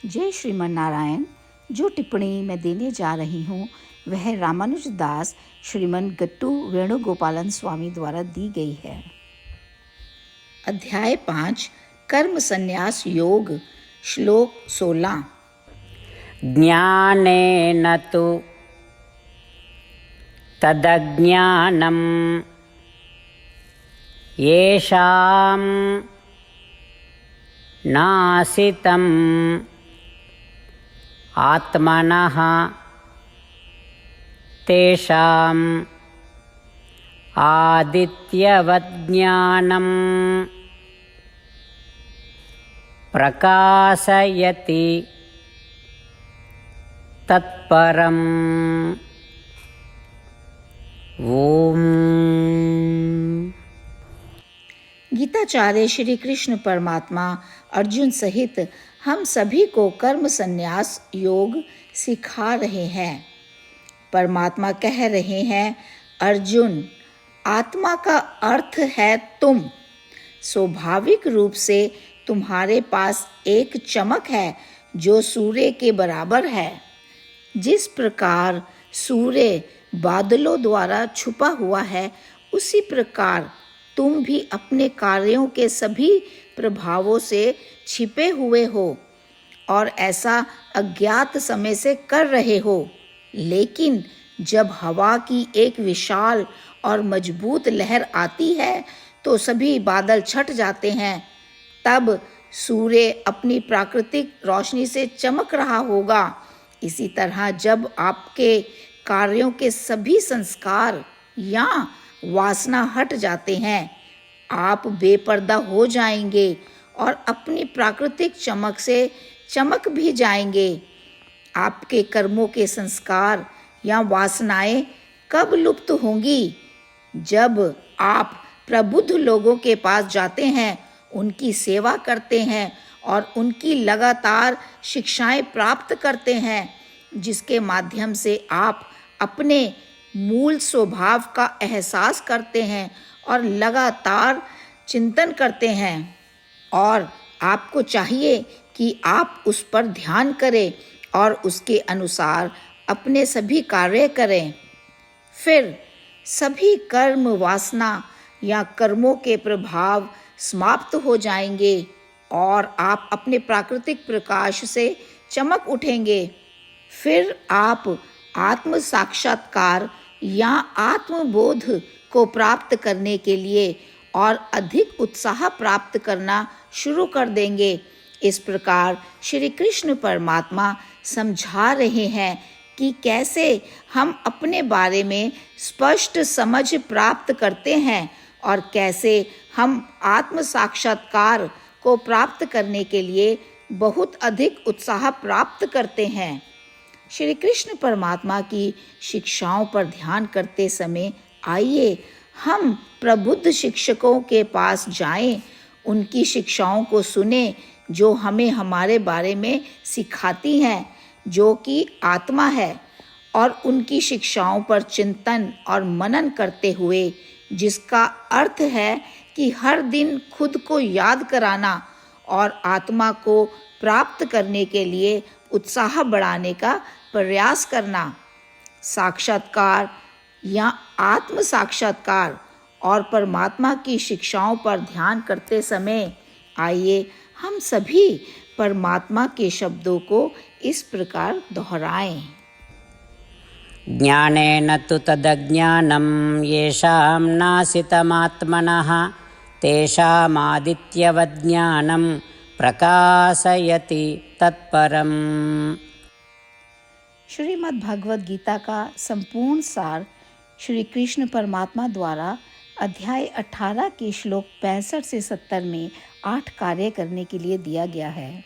जय श्रीमन नारायण। जो टिप्पणी मैं देने जा रही हूँ वह रामानुज दास श्रीमन गट्टू वेणुगोपालन स्वामी द्वारा दी गई है। अध्याय 5 कर्म संन्यास योग, श्लोक 16। ज्ञानेन तु तदज्ञानं येषां नासितं आत्मनः तेषाम् आदित्यवत् ज्ञानं प्रकाशयति तत्परम्। ओम। गीताचार्य श्री कृष्ण परमात्मा अर्जुन सहित हम सभी को कर्म संन्यास योग सिखा रहे हैं। परमात्मा कह रहे हैं, अर्जुन, आत्मा का अर्थ है तुम। स्वाभाविक रूप से तुम्हारे पास एक चमक है जो सूर्य के बराबर है। जिस प्रकार सूर्य बादलों द्वारा छुपा हुआ है, उसी प्रकार तुम भी अपने कार्यों के सभी प्रभावों से छिपे हुए हो और ऐसा अज्ञात समय से कर रहे हो। लेकिन जब हवा की एक विशाल और मजबूत लहर आती है तो सभी बादल छट जाते हैं। तब सूर्य अपनी प्राकृतिक रोशनी से चमक रहा होगा। इसी तरह जब आपके कार्यों के सभी संस्कार या वासना हट जाते हैं, आप बेपर्दा हो जाएंगे और अपनी प्राकृतिक चमक से चमक भी जाएंगे। आपके कर्मों के संस्कार या वासनाएं कब लुप्त होंगी? जब आप प्रबुद्ध लोगों के पास जाते हैं, उनकी सेवा करते हैं और उनकी लगातार शिक्षाएं प्राप्त करते हैं, जिसके माध्यम से आप अपने मूल स्वभाव का एहसास करते हैं और लगातार चिंतन करते हैं। और आपको चाहिए कि आप उस पर ध्यान करें और उसके अनुसार अपने सभी कार्य करें। फिर सभी कर्म वासना या कर्मों के प्रभाव समाप्त हो जाएंगे और आप अपने प्राकृतिक प्रकाश से चमक उठेंगे। फिर आप आत्म साक्षात्कार या आत्मबोध को प्राप्त करने के लिए और अधिक उत्साह प्राप्त करना शुरू कर देंगे। इस प्रकार श्री कृष्ण परमात्मा समझा रहे हैं कि कैसे हम अपने बारे में स्पष्ट समझ प्राप्त करते हैं और कैसे हम आत्म साक्षात्कार को प्राप्त करने के लिए बहुत अधिक उत्साह प्राप्त करते हैं। श्री कृष्ण परमात्मा की शिक्षाओं पर ध्यान करते समय आइए हम प्रबुद्ध शिक्षकों के पास जाएं, उनकी शिक्षाओं को सुने जो हमें हमारे बारे में सिखाती हैं, जो कि आत्मा है, और उनकी शिक्षाओं पर चिंतन और मनन करते हुए, जिसका अर्थ है कि हर दिन खुद को याद कराना और आत्मा को प्राप्त करने के लिए उत्साह बढ़ाने का प्रयास करना। साक्षात्कार या आत्म साक्षात्कार और परमात्मा की शिक्षाओं पर ध्यान करते समय आइए हम सभी परमात्मा के शब्दों को इस प्रकार दोहराएं। ज्ञानेन तु तदज्ञानं येषां नासितमात्मनः तेषामादित्यवत् ज्ञानं प्रकाशयति तत्परम्। श्रीमद् भगवद गीता का संपूर्ण सार श्री कृष्ण परमात्मा द्वारा अध्याय 18 के श्लोक 65 से 70 में 8 कार्य करने के लिए दिया गया है।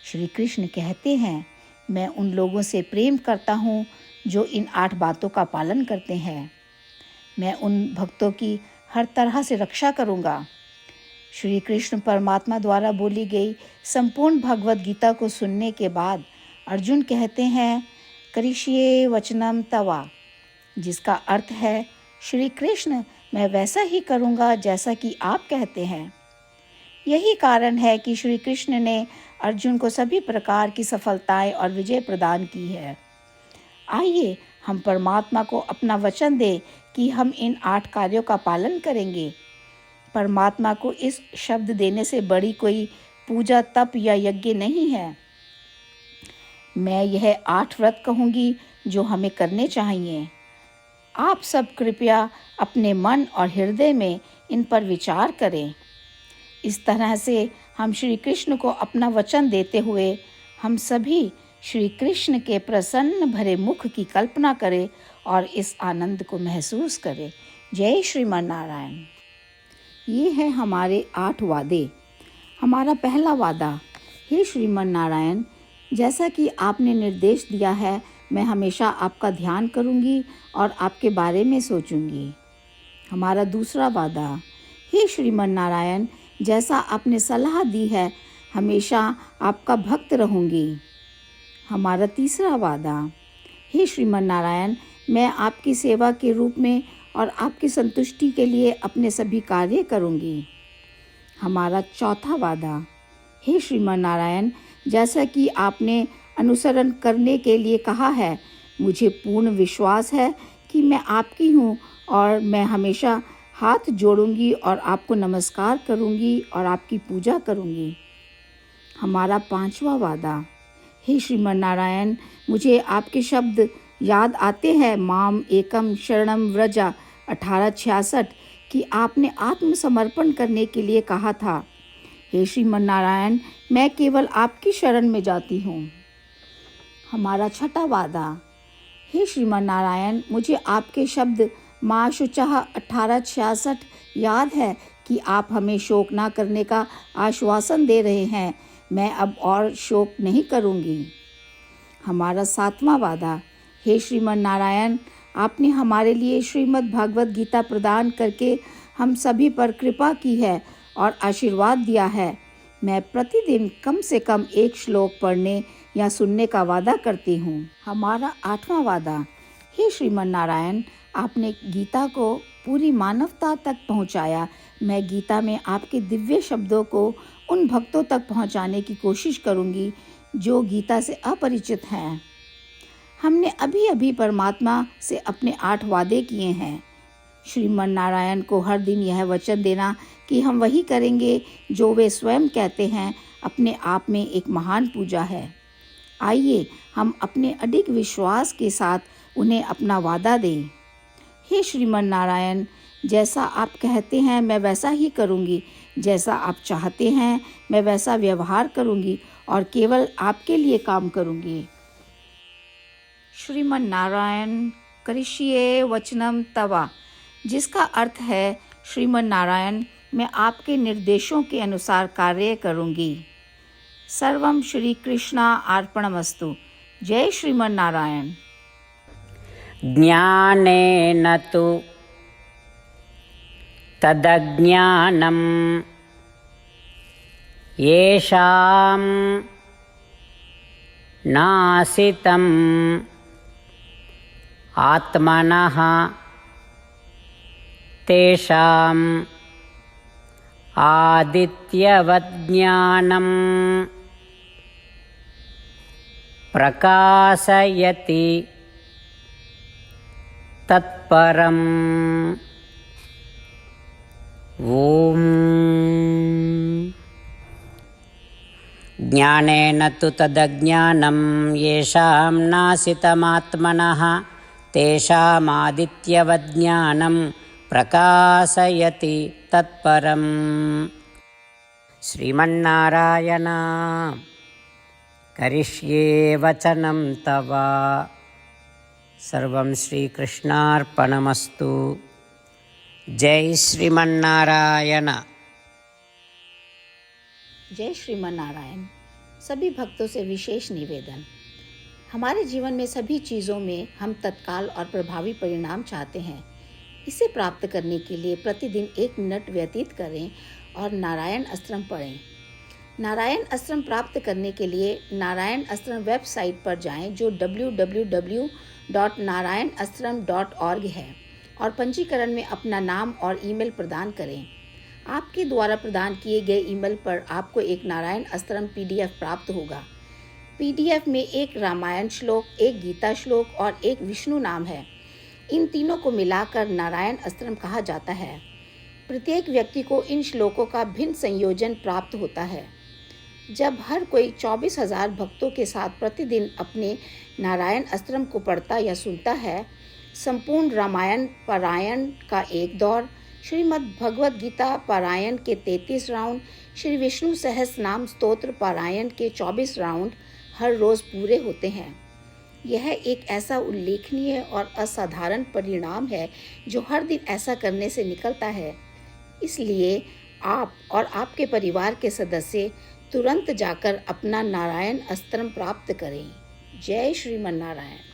श्री कृष्ण कहते हैं, मैं उन लोगों से प्रेम करता हूँ जो इन 8 बातों का पालन करते हैं। मैं उन भक्तों की हर तरह से रक्षा करूँगा। श्री कृष्ण परमात्मा द्वारा बोली गई संपूर्ण भगवद गीता को सुनने के बाद अर्जुन कहते हैं, करिष्ये वचनम तवा, जिसका अर्थ है, श्री कृष्ण, मैं वैसा ही करूँगा जैसा कि आप कहते हैं। यही कारण है कि श्री कृष्ण ने अर्जुन को सभी प्रकार की सफलताएं और विजय प्रदान की है। आइए हम परमात्मा को अपना वचन दें कि हम इन 8 कार्यों का पालन करेंगे। परमात्मा को इस शब्द देने से बड़ी कोई पूजा, तप या यज्ञ नहीं है। मैं यह 8 व्रत कहूँगी जो हमें करने चाहिए। आप सब कृपया अपने मन और हृदय में इन पर विचार करें। इस तरह से हम श्री कृष्ण को अपना वचन देते हुए हम सभी श्री कृष्ण के प्रसन्न भरे मुख की कल्पना करें और इस आनंद को महसूस करें। जय श्रीमन नारायण। ये है हमारे 8 वादे। हमारा पहला वादा, हे श्रीमन नारायण, जैसा कि आपने निर्देश दिया है, मैं हमेशा आपका ध्यान करूंगी और आपके बारे में सोचूंगी। हमारा दूसरा वादा, हे श्रीमन नारायण, जैसा आपने सलाह दी है, हमेशा आपका भक्त रहूंगी। हमारा तीसरा वादा, हे श्रीमन नारायण, मैं आपकी सेवा के रूप में और आपकी संतुष्टि के लिए अपने सभी कार्य करूंगी। हमारा चौथा वादा, हे श्रीमन नारायण, जैसा कि आपने अनुसरण करने के लिए कहा है, मुझे पूर्ण विश्वास है कि मैं आपकी हूँ और मैं हमेशा हाथ जोड़ूंगी और आपको नमस्कार करूंगी और आपकी पूजा करूंगी। हमारा पांचवा वादा, हे श्रीमन नारायण, मुझे आपके शब्द याद आते हैं, माम एकम शरणम व्रजा 1866, कि आपने आत्मसमर्पण करने के लिए कहा था। हे श्रीमन नारायण, मैं केवल आपकी शरण में जाती हूँ। हमारा छठा वादा, हे श्रीमन नारायण, मुझे आपके शब्द माँ शुचः 1866 याद है कि आप हमें शोक ना करने का आश्वासन दे रहे हैं। मैं अब और शोक नहीं करूँगी। हमारा सातवां वादा, हे श्रीमन नारायण, आपने हमारे लिए श्रीमद् भागवत गीता प्रदान करके हम सभी पर कृपा की है और आशीर्वाद दिया है। मैं प्रतिदिन कम से कम 1 श्लोक पढ़ने या सुनने का वादा करती हूँ। हमारा 8वां वादा, हे श्रीमन नारायण, आपने गीता को पूरी मानवता तक पहुँचाया। मैं गीता में आपके दिव्य शब्दों को उन भक्तों तक पहुँचाने की कोशिश करूँगी जो गीता से अपरिचित हैं। हमने अभी अभी परमात्मा से अपने 8 वादे किए हैं। श्रीमन नारायण को हर दिन यह वचन देना कि हम वही करेंगे जो वे स्वयं कहते हैं, अपने आप में एक महान पूजा है। आइए हम अपने अडिग विश्वास के साथ उन्हें अपना वादा दें। हे श्रीमन नारायण, जैसा आप कहते हैं मैं वैसा ही करूँगी। जैसा आप चाहते हैं मैं वैसा व्यवहार करूँगी और केवल आपके लिए काम करूँगी। श्रीमन नारायण करिष्ये वचनम तवा, जिसका अर्थ है, श्रीमन नारायण, मैं आपके निर्देशों के अनुसार कार्य करूँगी। सर्वम श्री कृष्णा अर्पणमस्तु। जय श्रीमन नारायण। ज्ञानेन तु तदज्ञानं येषां नासितं आत्मनः तेषाम् आदित्यवत् ज्ञानं प्रकाशयति तत्परम्। ॐ ज्ञानेन तु तदज्ञानं येषां नासितमात्मनः तेषामादित्यवत् ज्ञानं प्रकाशयति तत्परम्। श्रीमन्नारायण करिष्ये वचनं तव। सर्वं श्रीकृष्णार्पणमस्तु। जय श्रीमन्नारायण। जय श्रीमन नारायण। सभी भक्तों से विशेष निवेदन, हमारे जीवन में सभी चीज़ों में हम तत्काल और प्रभावी परिणाम चाहते हैं। इसे प्राप्त करने के लिए प्रतिदिन 1 मिनट व्यतीत करें और नारायण अस्त्रम पढ़ें। नारायण अस्त्रम प्राप्त करने के लिए नारायण अस्त्रम वेबसाइट पर जाएं, जो www.narayanastram.org है, और पंजीकरण में अपना नाम और ईमेल प्रदान करें। आपके द्वारा प्रदान किए गए ईमेल पर आपको एक नारायण अस्त्रम PDF प्राप्त होगा। PDF में एक रामायण श्लोक, एक गीता श्लोक और एक विष्णु नाम है। इन तीनों को मिलाकर नारायण अस्त्रम कहा जाता है। प्रत्येक व्यक्ति को इन श्लोकों का भिन्न संयोजन प्राप्त होता है। जब हर कोई 24,000 भक्तों के साथ प्रतिदिन अपने नारायण अस्त्रम को पढ़ता या सुनता है, संपूर्ण रामायण पारायण का एक दौर, श्रीमद् भगवद गीता पारायण के 33 राउंड, श्री विष्णु सहस्त्र नाम स्तोत्र पारायण के 24 राउंड हर रोज़ पूरे होते हैं। यह एक ऐसा उल्लेखनीय और असाधारण परिणाम है जो हर दिन ऐसा करने से निकलता है। इसलिए आप और आपके परिवार के सदस्य तुरंत जाकर अपना नारायण अस्त्रम प्राप्त करें। जय श्रीमन्नारायण।